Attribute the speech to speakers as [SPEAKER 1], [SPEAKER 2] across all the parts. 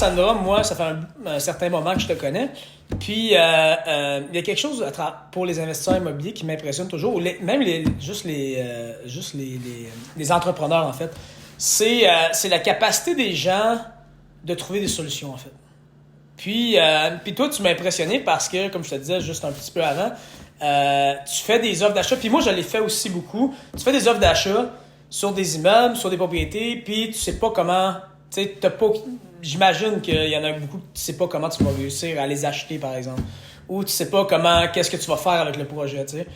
[SPEAKER 1] Sandra, moi, ça fait un certain moment que je te connais. Puis, il y a quelque chose pour les investisseurs immobiliers qui m'impressionne toujours, ou même les entrepreneurs, en fait. C'est la capacité des gens de trouver des solutions, en fait. Puis toi, tu m'as impressionné parce que, comme je te disais juste un petit peu avant, tu fais des offres d'achat. Puis moi, je l'ai fait aussi beaucoup. Tu fais des offres d'achat sur des immeubles, sur des propriétés, puis tu sais pas comment... Tu sais, t'as pas... J'imagine qu'il y en a beaucoup, tu sais pas comment tu vas réussir à les acheter, par exemple. Ou tu sais pas qu'est-ce que tu vas faire avec le projet, tu sais.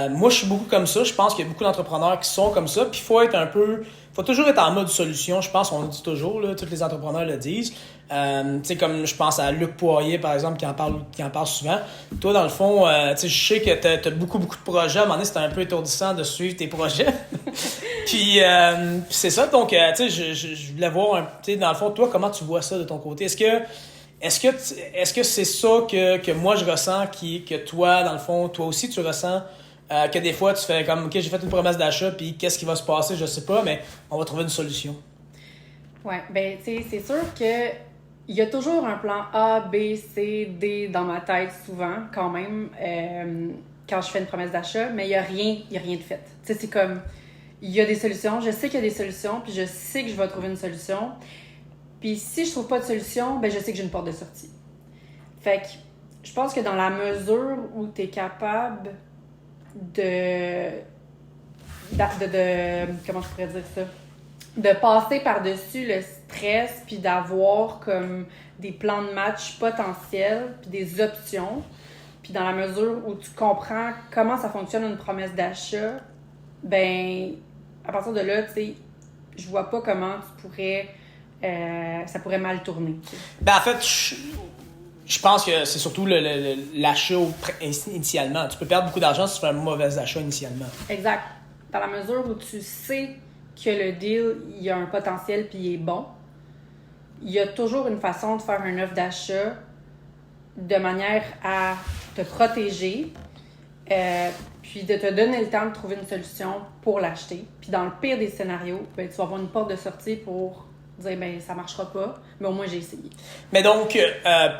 [SPEAKER 1] Moi, je suis beaucoup comme ça. Je pense qu'il y a beaucoup d'entrepreneurs qui sont comme ça. Puis faut toujours être en mode solution. Je pense qu'on le dit toujours, là, tous les entrepreneurs le disent. Tu sais, comme je pense à Luc Poirier, par exemple, qui en parle souvent. Toi, dans le fond, tu sais, je sais que t'as beaucoup de projets. À un moment donné, c'était un peu étourdissant de suivre tes projets. Puis c'est ça. Donc, tu sais, je voulais voir, tu sais, dans le fond, toi, comment tu vois ça de ton côté? Est-ce que c'est ça que moi je ressens, que toi, dans le fond, toi aussi tu ressens, que des fois tu fais comme, ok, j'ai fait une promesse d'achat, puis qu'est-ce qui va se passer, je sais pas, mais on va trouver une solution.
[SPEAKER 2] Ouais, ben tu sais, c'est sûr que il y a toujours un plan A, B, C, D dans ma tête souvent, quand même, quand je fais une promesse d'achat, mais il y a rien de fait. Tu sais, c'est comme, il y a des solutions, je sais qu'il y a des solutions, puis je sais que je vais trouver une solution. Puis si je trouve pas de solution, ben je sais que j'ai une porte de sortie. Fait que je pense que dans la mesure où tu es capable de comment je pourrais dire ça? De passer par-dessus le stress puis d'avoir comme des plans de match potentiels puis des options. Puis dans la mesure où tu comprends comment ça fonctionne une promesse d'achat, ben à partir de là, tu sais, je vois pas comment ça pourrait mal tourner. Tu sais.
[SPEAKER 1] Ben en fait, je pense que c'est surtout l'achat initialement. Tu peux perdre beaucoup d'argent si tu fais un mauvais achat initialement.
[SPEAKER 2] Exact. Dans la mesure où tu sais que le deal, il y a un potentiel puis il est bon, il y a toujours une façon de faire une offre d'achat de manière à te protéger, puis de te donner le temps de trouver une solution pour l'acheter. Puis dans le pire des scénarios, ben, tu vas avoir une porte de sortie pour dire ben ça marchera pas, mais au moins j'ai essayé.
[SPEAKER 1] Mais donc,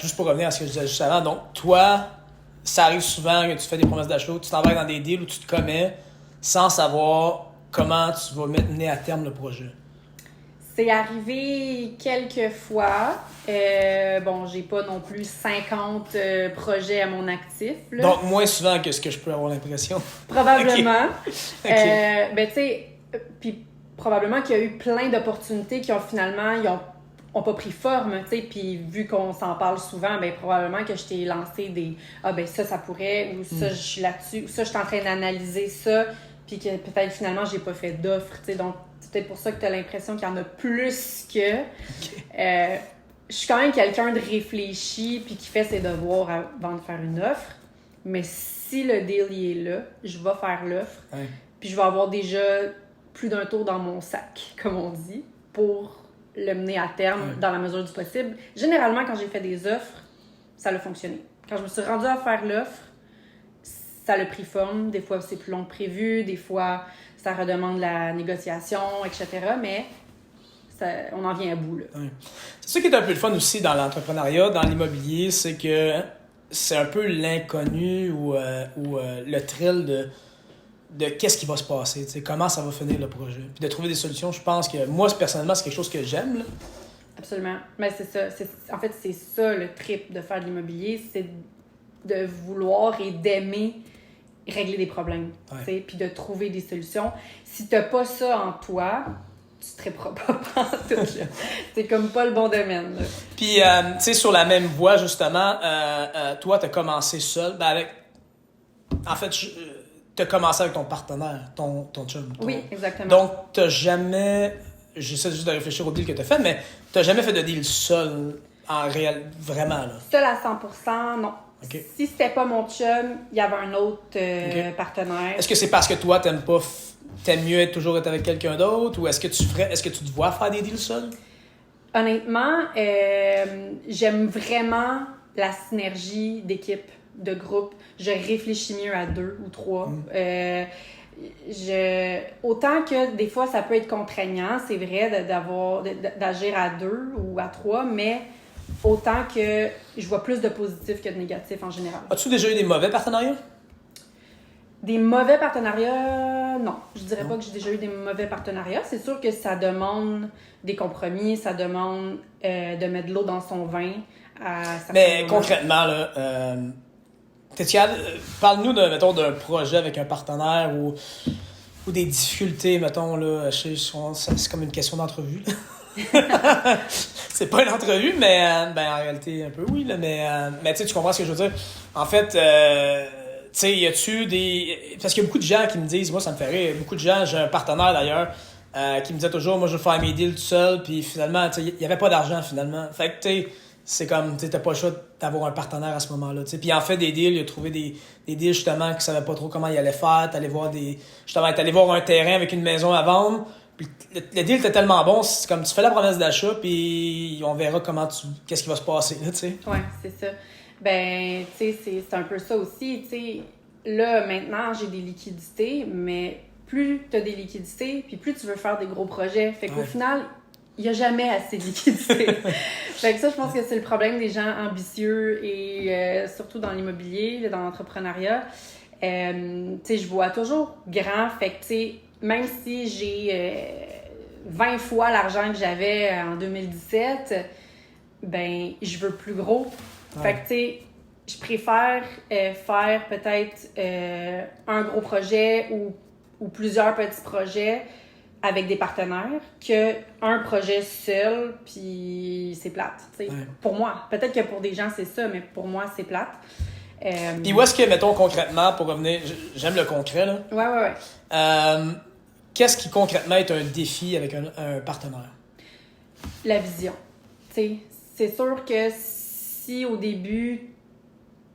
[SPEAKER 1] juste pour revenir à ce que je disais juste avant, donc toi, ça arrive souvent que tu fais des promesses d'achat, tu t'embarques dans des deals où tu te commets sans savoir comment tu vas mener à terme le projet.
[SPEAKER 2] C'est arrivé quelques fois. Bon, j'ai pas non plus 50 projets à mon actif. Là.
[SPEAKER 1] Donc, moins souvent que ce que je peux avoir l'impression.
[SPEAKER 2] Probablement.
[SPEAKER 1] Okay.
[SPEAKER 2] Ben, tu sais, puis probablement qu'il y a eu plein d'opportunités qui ont finalement, ont pas pris forme, tu sais, puis vu qu'on s'en parle souvent, ben probablement que je t'ai lancé des « Ah, ben ça pourrait » ou « Ça, je suis là-dessus » ou « Ça, je suis en train d'analyser ça », puis que peut-être finalement, j'ai pas fait d'offre, tu sais, donc c'est peut-être pour ça que tu as l'impression qu'il y en a plus que...
[SPEAKER 1] Okay.
[SPEAKER 2] Je suis quand même quelqu'un de réfléchi puis qui fait ses devoirs avant de faire une offre, mais si le deal y est là, je vais faire l'offre, puis je vais avoir déjà plus d'un tour dans mon sac, comme on dit, pour le mener à terme dans la mesure du possible. Généralement, quand j'ai fait des offres, ça a fonctionné. Quand je me suis rendue à faire l'offre, ça a pris forme. Des fois, c'est plus long que prévu. Des fois, ça redemande la négociation, etc. Mais on en vient à bout. Là.
[SPEAKER 1] Ouais. C'est ça qui est un peu le fun aussi dans l'entrepreneuriat, dans l'immobilier, c'est que c'est un peu l'inconnu ou le thrill de qu'est-ce qui va se passer, t'sais, comment ça va finir le projet. Puis de trouver des solutions, je pense que moi, personnellement, c'est quelque chose que j'aime. Là.
[SPEAKER 2] Absolument. Mais c'est ça. En fait, c'est ça le trip de faire de l'immobilier, c'est de vouloir et d'aimer régler des problèmes, puis de trouver des solutions. Si t'as pas ça en toi, tu te triperas pas en tout. C'est comme pas le bon domaine. Là.
[SPEAKER 1] Puis, tu sais, sur la même voie, justement, toi, t'as commencé seul. En fait, t'as commencé avec ton partenaire, ton chum.
[SPEAKER 2] Oui, exactement.
[SPEAKER 1] Donc, t'as jamais... J'essaie juste de réfléchir au deal que t'as fait, mais t'as jamais fait de deal seul, en réel, vraiment, là.
[SPEAKER 2] Seul à 100%, non.
[SPEAKER 1] Okay.
[SPEAKER 2] Si c'était pas mon chum, il y avait un autre partenaire.
[SPEAKER 1] Est-ce que c'est parce que toi, t'aimes mieux toujours être avec quelqu'un d'autre, ou est-ce que tu te vois faire des deals seul?
[SPEAKER 2] Honnêtement, j'aime vraiment la synergie d'équipe, de groupe. Je réfléchis mieux à 2 ou 3. autant que des fois ça peut être contraignant, c'est vrai d'agir à 2 ou à 3, mais autant que je vois plus de positifs que de négatifs en général.
[SPEAKER 1] As-tu déjà eu des mauvais partenariats?
[SPEAKER 2] Des mauvais partenariats, non. Je dirais pas que j'ai déjà eu des mauvais partenariats. C'est sûr que ça demande des compromis, ça demande de mettre de l'eau dans son vin.
[SPEAKER 1] Mais concrètement, là, parle-nous mettons, d'un projet avec un partenaire ou des difficultés, mettons, là, c'est comme une question d'entrevue. C'est pas une entrevue, mais en réalité, un peu oui, là, mais tu comprends ce que je veux dire. En fait, tu sais, y a-tu des... Parce qu'il y a beaucoup de gens qui me disent, moi ça me fait rire, beaucoup de gens, j'ai un partenaire d'ailleurs, qui me disait toujours, moi je veux faire mes deals tout seul, puis finalement, tu sais, il y avait pas d'argent finalement. Fait que, tu sais, c'est comme, tu sais, t'as pas le choix d'avoir un partenaire à ce moment-là, tu sais. Puis en fait, des deals, il a trouvé des deals justement qui savaient pas trop comment il allait faire, t'allais voir un terrain avec une maison à vendre, puis le deal était tellement bon, c'est comme tu fais la promesse d'achat, puis on verra qu'est-ce qui va se passer, là, tu sais.
[SPEAKER 2] Ouais, c'est ça. Ben, tu sais, c'est un peu ça aussi, tu sais. Là, maintenant, j'ai des liquidités, mais plus tu as des liquidités, puis plus tu veux faire des gros projets. Fait qu'au final, il n'y a jamais assez de liquidités. Fait que ça, je pense que c'est le problème des gens ambitieux et surtout dans l'immobilier, dans l'entrepreneuriat. Tu sais, je vois toujours grand. Fait que, tu sais, même si j'ai 20 fois l'argent que j'avais en 2017, ben, je veux plus gros. Fait que, tu sais, je préfère faire peut-être un gros projet ou plusieurs petits projets avec des partenaires qu'un projet seul, puis c'est plate. Pour moi. Peut-être que pour des gens, c'est ça, mais pour moi, c'est plate.
[SPEAKER 1] Puis où est-ce que, mettons, concrètement, pour revenir... J'aime le concret, là.
[SPEAKER 2] Ouais.
[SPEAKER 1] Qu'est-ce qui, concrètement, est un défi avec un partenaire?
[SPEAKER 2] La vision. Tu sais, c'est sûr que si au début...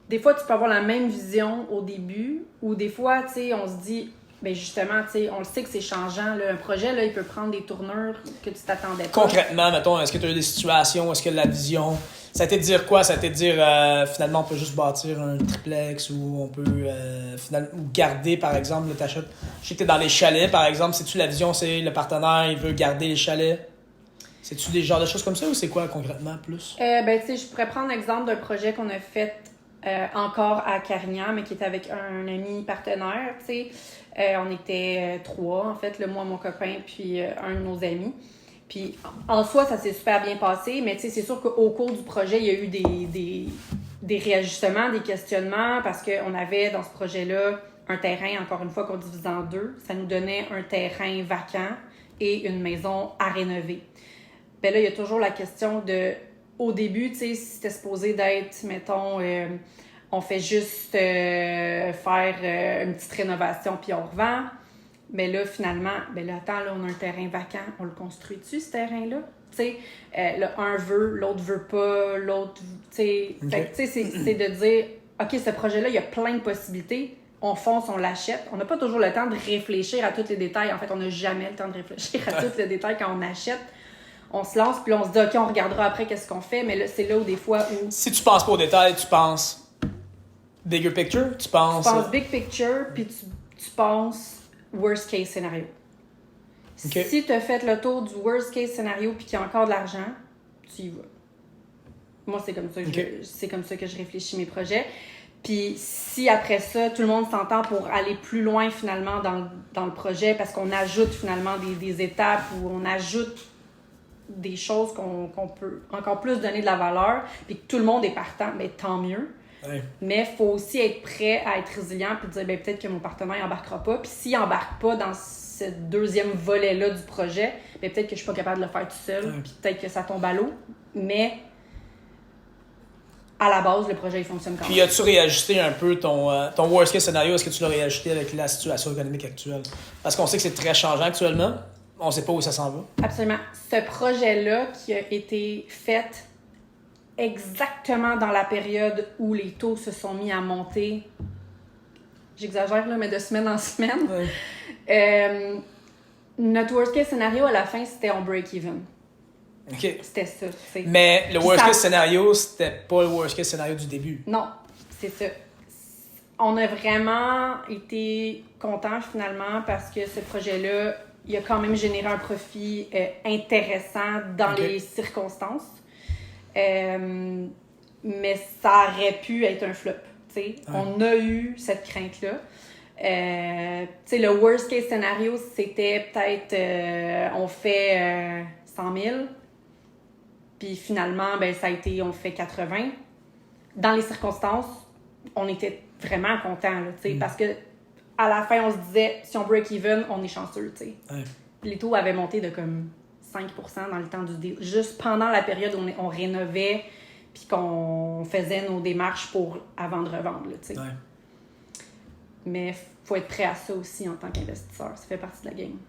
[SPEAKER 2] Des fois, tu peux avoir la même vision au début, ou des fois, tu sais, on se dit... Ben justement, tu sais, on le sait que c'est changeant. Là. Un projet, là, il peut prendre des tournures que tu t'attendais pas.
[SPEAKER 1] Concrètement, mettons, est-ce que tu as eu des situations, est-ce que la vision... Ça a été de dire quoi? Ça a été de dire, finalement, on peut juste bâtir un triplex ou on peut finalement garder, par exemple, là, t'achètes... Je sais que t'es dans les chalets, par exemple. C'est-tu la vision, c'est le partenaire, il veut garder les chalets? C'est-tu des genres de choses comme ça ou c'est quoi, concrètement, plus?
[SPEAKER 2] Ben, tu sais, je pourrais prendre l'exemple d'un projet qu'on a fait encore à Carignan, mais qui était avec un ami partenaire, tu sais. On était 3, en fait, moi, mon copain, puis un de nos amis. Puis, en soi, ça s'est super bien passé, mais tu sais, c'est sûr qu'au cours du projet, il y a eu des réajustements, des questionnements, parce qu'on avait dans ce projet-là un terrain, encore une fois, qu'on divise en 2. Ça nous donnait un terrain vacant et une maison à rénover. Ben là, il y a toujours la question de... Au début, tu sais, c'était supposé d'être, mettons... on fait juste faire une petite rénovation puis on revend. Mais là, finalement, ben là, attends, là, on a un terrain vacant. On le construit-tu, ce terrain-là? Tu sais, un veut, l'autre veut pas, l'autre... Tu sais, okay. Tu sais, c'est de dire, OK, ce projet-là, il y a plein de possibilités. On fonce, on l'achète. On n'a pas toujours le temps de réfléchir à tous les détails. En fait, on n'a jamais le temps de réfléchir à tous les détails quand on achète. On se lance, puis on se dit, OK, on regardera après qu'est-ce qu'on fait. Mais là, c'est là où des fois où...
[SPEAKER 1] Si tu penses pas aux détails, tu penses... Bigger picture, tu penses...
[SPEAKER 2] Tu penses big picture, puis tu penses worst case scénario. Okay. Si tu as fait le tour du worst case scénario puis qu'il y a encore de l'argent, tu y vas. Moi, c'est comme ça que c'est comme ça que je réfléchis mes projets. Puis si après ça, tout le monde s'entend pour aller plus loin finalement dans le projet parce qu'on ajoute finalement des étapes ou on ajoute des choses qu'on peut encore plus donner de la valeur puis que tout le monde est partant, bien tant mieux. Ouais. Mais il faut aussi être prêt à être résilient puis dire ben, peut-être que mon partenaire n'embarquera pas. Puis s'il n'embarque pas dans ce deuxième volet-là du projet, ben, peut-être que je suis pas capable de le faire tout seul. Ouais. Puis peut-être que ça tombe à l'eau. Mais à la base, le projet il fonctionne quand même.
[SPEAKER 1] Puis as-tu réajusté un peu ton worst case scénario? Est-ce que tu l'as réajusté avec la situation économique actuelle? Parce qu'on sait que c'est très changeant actuellement. On ne sait pas où ça s'en va.
[SPEAKER 2] Absolument. Ce projet-là qui a été fait exactement dans la période où les taux se sont mis à monter, j'exagère là, mais de semaine en semaine, ouais. Notre worst case scénario à la fin, c'était on break-even.
[SPEAKER 1] OK.
[SPEAKER 2] C'était ça.
[SPEAKER 1] Mais le worst case scénario, c'était pas le worst case scénario du début.
[SPEAKER 2] Non, c'est ça. on a vraiment été contents finalement parce que ce projet-là, il a quand même généré un profit intéressant dans les circonstances. Mais ça aurait pu être un flop. Ouais. On a eu cette crainte-là. Le worst case scénario, c'était peut-être on fait 100 000. Puis finalement, ben, ça a été on fait 80. Dans les circonstances, on était vraiment contents. Parce que à la fin, on se disait, si on break even, on est chanceux. Ouais. Les taux avaient monté de comme 5% dans le temps du deal. Juste pendant la période où on rénovait puis qu'on faisait nos démarches avant de revendre. Ouais. Mais il faut être prêt à ça aussi en tant qu'investisseur. Ça fait partie de la game.